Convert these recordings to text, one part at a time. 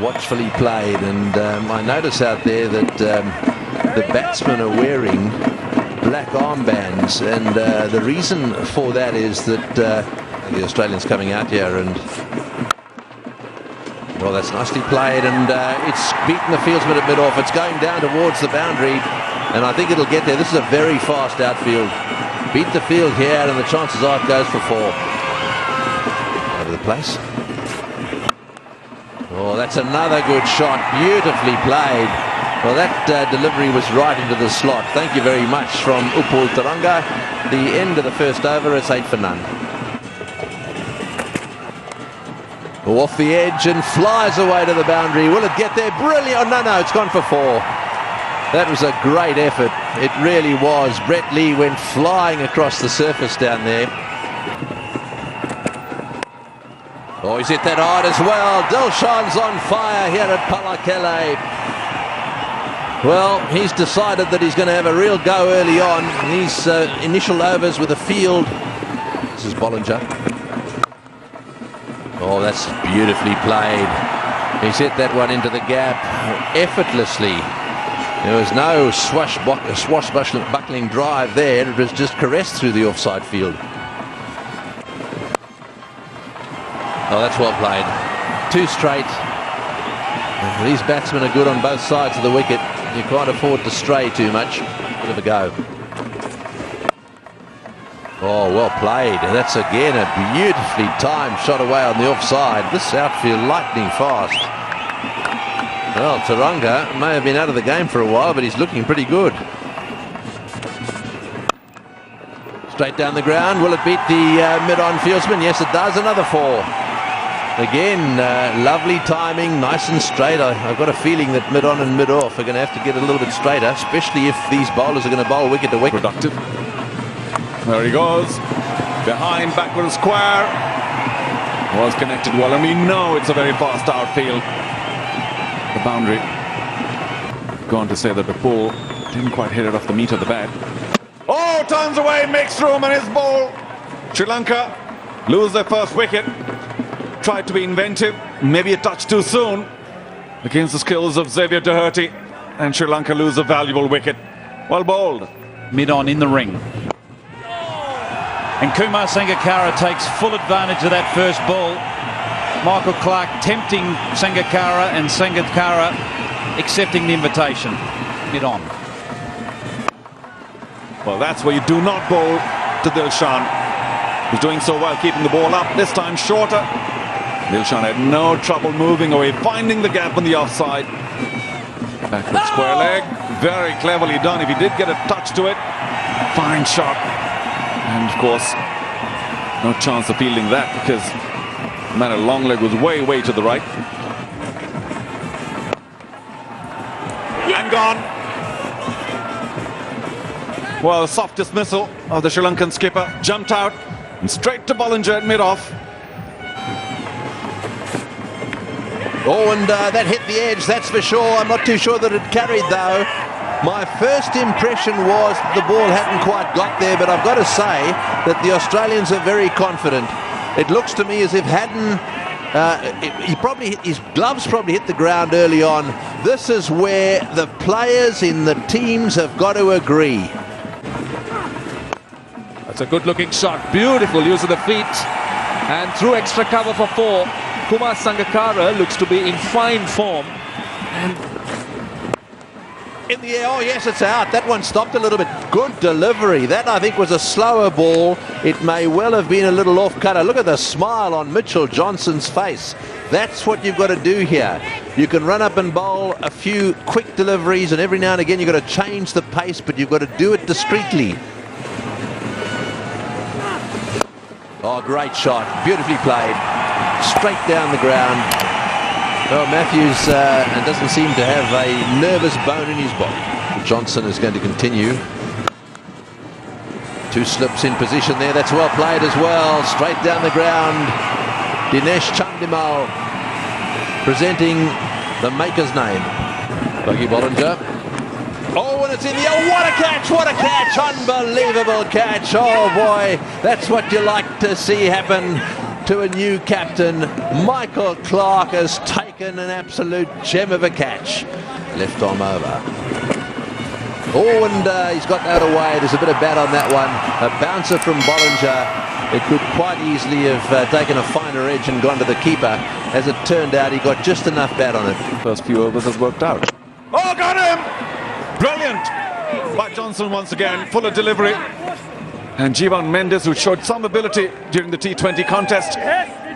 watchfully played, and I notice out there that the batsmen are wearing black armbands, and the reason for that is that the Australians coming out here, and well, that's nicely played, and it's beaten the fieldsman at mid-off. It's going down towards the boundary, and I think it'll get there. This is a very fast outfield. Beat the field here, and the chances are it goes for 4. Over the place. Oh, that's another good shot. Beautifully played. Well, that delivery was right into the slot. Thank you very much from Reuploaded. The end of the first over, it's 8 for none. Off the edge and flies away to the boundary. Will it get there? Brilliant. Oh, no, it's gone for 4. That was a great effort. It really was. Brett Lee went flying across the surface down there. Oh, he's hit that hard as well. Dilshan's on fire here at Palakele. Well, he's decided that he's going to have a real go early on. These initial overs with the field. This is Bollinger. Oh, that's beautifully played. He's hit that one into the gap effortlessly. There was no swashbuckling drive there. It was just caressed through the offside field. Oh, that's well played. 2 straight. These batsmen are good on both sides of the wicket. You can't afford to stray too much. Bit of a go. Oh, well played. That's again a beautifully timed shot away on the offside. This outfield lightning fast. Well, Taranga may have been out of the game for a while, but he's looking pretty good. Straight down the ground. Will it beat the mid-on fieldsman? Yes, it does. Another 4. Again, lovely timing, nice and straight. I've got a feeling that mid-on and mid-off are going to have to get a little bit straighter, especially if these bowlers are going to bowl wicket to wicket. Productive. There he goes. Behind, backward square. Was connected well, and we know it's a very fast outfield. The boundary. Going to say that the ball didn't quite hit it off the meat of the bat. Oh, turns away, makes room, and his ball. Sri Lanka lose their first wicket. Tried to be inventive, maybe a touch too soon against the skills of Xavier Doherty, and Sri Lanka lose a valuable wicket. Well bowled. Mid-on in the ring. And Kumar Sangakkara takes full advantage of that first ball. Michael Clark tempting Sangakkara, and Sangakkara accepting the invitation. Mid-on. Well, that's where you do not bowl to Dilshan, who's doing so well keeping the ball up, this time shorter. Dilshan had no trouble moving away, finding the gap on the offside. Backward square leg, very cleverly done. If he did get a touch to it, fine shot. And of course, no chance of fielding that because the man at long leg was way to the right. And gone. Well, soft dismissal of the Sri Lankan skipper. Jumped out and straight to Bollinger at mid-off. Oh, and that hit the edge, that's for sure. I'm not too sure that it carried, though. My first impression was the ball hadn't quite got there, but I've got to say that the Australians are very confident. It looks to me as if his gloves probably hit the ground early on. This is where the players in the teams have got to agree. That's a good-looking shot. Beautiful use of the feet. And through extra cover for 4. Kumar Sangakkara looks to be in fine form. And in the air, oh yes, it's out. That one stopped a little bit. Good delivery. That, I think, was a slower ball. It may well have been a little off-cutter. Look at the smile on Mitchell Johnson's face. That's what you've got to do here. You can run up and bowl a few quick deliveries, and every now and again you've got to change the pace, but you've got to do it discreetly. Oh, great shot. Beautifully played. Straight down the ground. Well, Matthews doesn't seem to have a nervous bone in his body. Johnson is going to continue. 2 slips in position there. That's well played as well. Straight down the ground. Dinesh Chandimal presenting the maker's name. Buggy Bollinger. Oh, and it's in the air. What a catch! What a catch! Unbelievable catch! Oh boy, that's what you like to see happen to a new captain. Michael Clark has taken an absolute gem of a catch. Left arm over. Oh, and he's got out of the way. There's a bit of bat on that one. A bouncer from Bollinger. It could quite easily have taken a finer edge and gone to the keeper. As it turned out, he got just enough bat on it. First few overs has worked out. Oh, got him! Brilliant by Johnson once again. Full of delivery. And Jivan Mendes, who showed some ability during the T20 contest,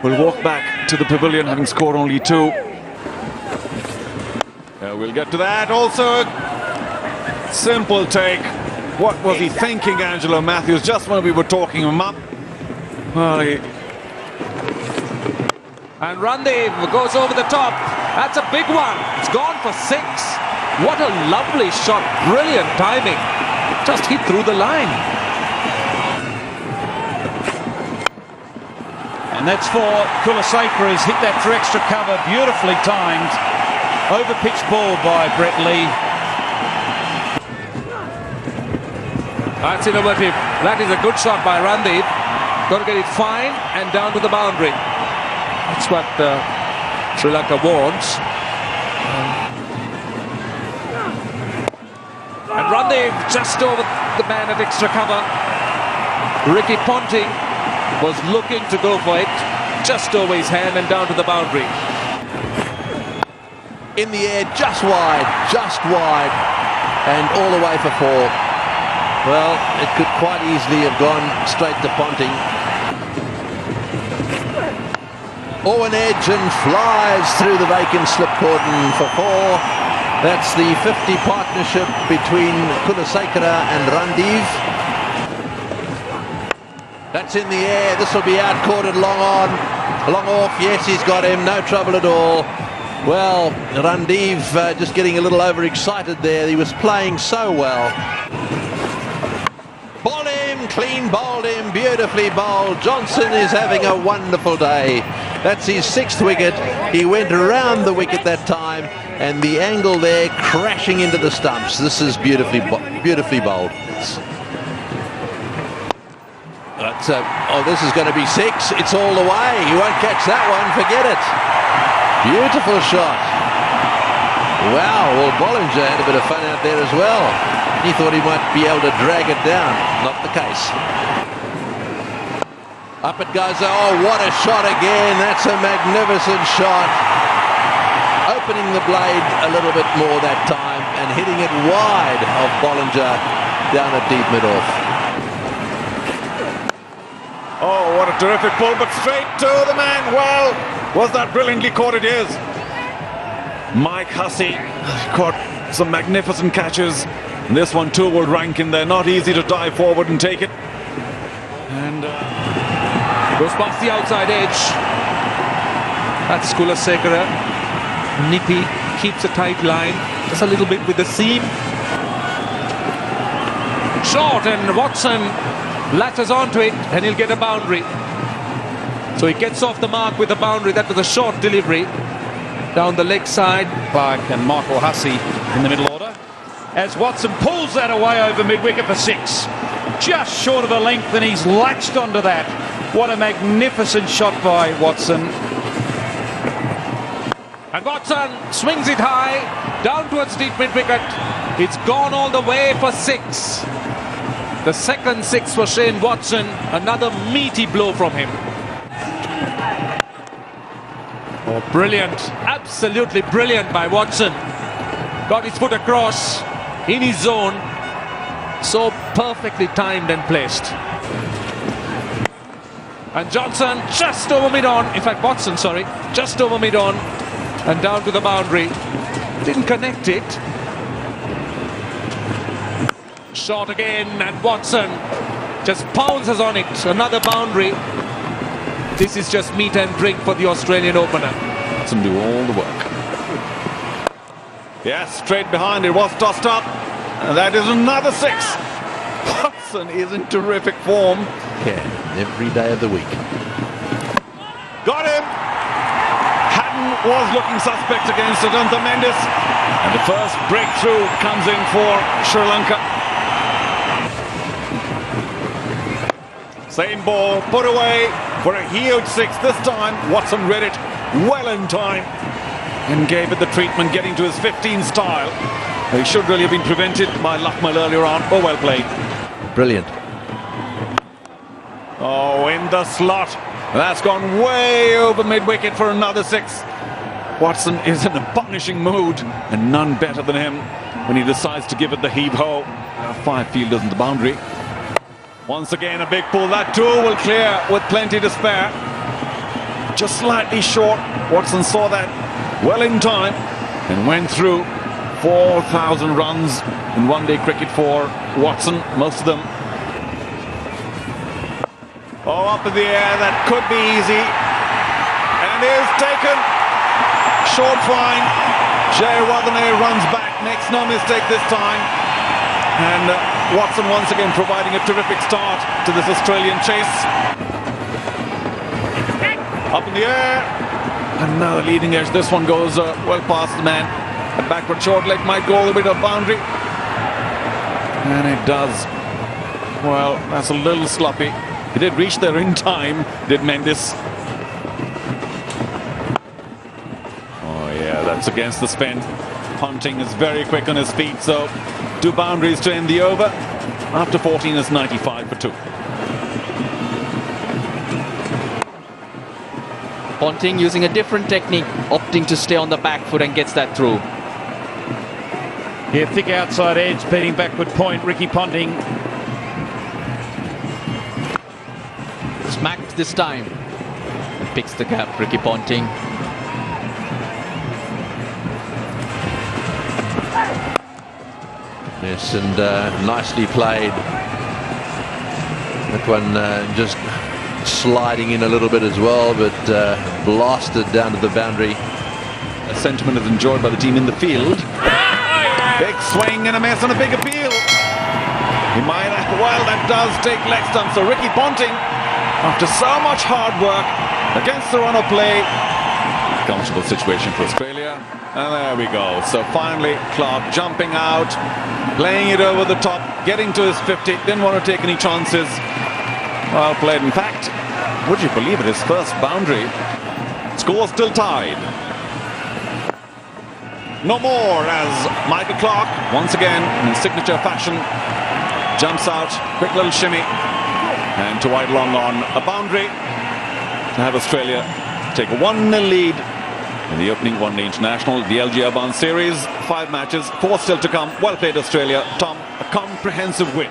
will walk back to the pavilion having scored only 2. We'll get to that. Also, simple take. What was he thinking, Angelo Matthews, just when we were talking him up? Well, And Randev goes over the top. That's a big one. It's gone for 6. What a lovely shot. Brilliant timing. Just hit through the line. And that's for Kulaseka. He's hit that for extra cover. Beautifully timed. Over-pitched ball by Brett Lee. That's innovative. That is a good shot by Randev. Got to get it fine and down to the boundary. That's what Sri Lanka wants. And Randev just over the man at extra cover. Ricky Ponting was looking to go for it. Just over his hand and down to the boundary. In the air, just wide, and all the way for 4. Well, it could quite easily have gone straight to Ponting. Oh, an edge and flies through the vacant slip cordon for 4. That's the 50 partnership between Kulaseka and Randev. That's in the air. This will be out-courted long on. Long off. Yes, he's got him. No trouble at all. Well, Randev just getting a little overexcited there. He was playing so well. Ball him, clean bowled him, beautifully bowled. Johnson is having a wonderful day. That's his 6th wicket. He went around the wicket that time, and the angle there crashing into the stumps. This is beautifully bowled. Oh, this is going to be 6. It's all the way. You won't catch that one. Forget it. Beautiful shot. Wow. Well, Bollinger had a bit of fun out there as well. He thought he might be able to drag it down. Not the case. Up it goes. Oh, what a shot again. That's a magnificent shot. Opening the blade a little bit more that time and hitting it wide of Bollinger down at deep mid-off. oh, what a terrific pull, but straight to the man. Well, was that brilliantly caught? It is. Mike Hussey caught some magnificent catches. And this one too will rank in there. Not easy to dive forward and take it. And goes past the outside edge. That's Kulaseka. Nippy keeps a tight line. Just a little bit with the seam. Short, and Watson latches onto it and he'll get a boundary. So he gets off the mark with a boundary. That was a short delivery down the leg side. Clark and Michael Hussey in the middle order. As Watson pulls that away over mid-wicket for 6. Just short of a length, and he's latched onto that. What a magnificent shot by Watson. And Watson swings it high, down towards deep mid-wicket. It's gone all the way for 6. The second 6 for Shane Watson. Another meaty blow from him. Oh, brilliant. Absolutely brilliant by Watson. Got his foot across in his zone. So perfectly timed and placed. And Johnson just over mid-on. In fact, Watson, sorry. Just over mid-on. And down to the boundary. Didn't connect it. Shot again, and Watson just pounces on it. Another boundary. This is just meat and drink for the Australian opener. Watson do all the work. Yes, straight behind. It was tossed up. And that is another 6. Watson is in terrific form. Yeah, every day of the week. Got him. Hatton was looking suspect against Adanta Mendes. And the first breakthrough comes in for Sri Lanka. Same ball, put away. for a huge six. This time, Watson read it well in time and gave it the treatment, getting to his 15 style. He should really have been prevented by Luckmal earlier on. Oh, well played. Brilliant. Oh, in the slot. That's gone way over mid-wicket for another six. Watson is in a punishing mood, and none better than him when he decides to give it the heave-ho. 5 fielders in the boundary. Once again, a big pull. That too will clear with plenty to spare. Just slightly short. Watson saw that well in time and went through. 4,000 runs in one-day cricket for Watson, most of them. Oh, up in the air, that could be easy. And is taken. Short fine. Jay Wadhane runs back, makes no mistake this time. And Watson once again providing a terrific start to this Australian chase. Up in the air. And now the leading edge. This one goes well past the man. A backward short leg might go all the way to the boundary. And it does. Well, that's a little sloppy. He did reach there in time, did Mendes. Oh yeah, that's against the spin. Ponting is very quick on his feet, so 2 boundaries to end the over. After 14, it's 95 for 2. Ponting using a different technique, opting to stay on the back foot and gets that through. Yeah, thick outside edge, beating backward point, Ricky Ponting. Smacked this time. Picks the gap, Ricky Ponting. Yes, and nicely played. That one just sliding in a little bit as well, but blasted down to the boundary. A sentiment is enjoyed by the team in the field. Big swing and a miss and a big appeal. He might have, well, that does take leg stump. So Ricky Ponting, after so much hard work against the run of play, comfortable situation for Australia. And there we go. So finally, Clark jumping out, playing it over the top, getting to his 50. Didn't want to take any chances. Well played. In fact, would you believe it, his first boundary. Score still tied. No more as Michael Clark, once again, in signature fashion, jumps out, quick little shimmy, and to wide long on a boundary to have Australia take a 1-0 lead in the opening one-day international, the LG Urban Series. 5 matches, 4 still to come. Well played, Australia. Tom, a comprehensive win.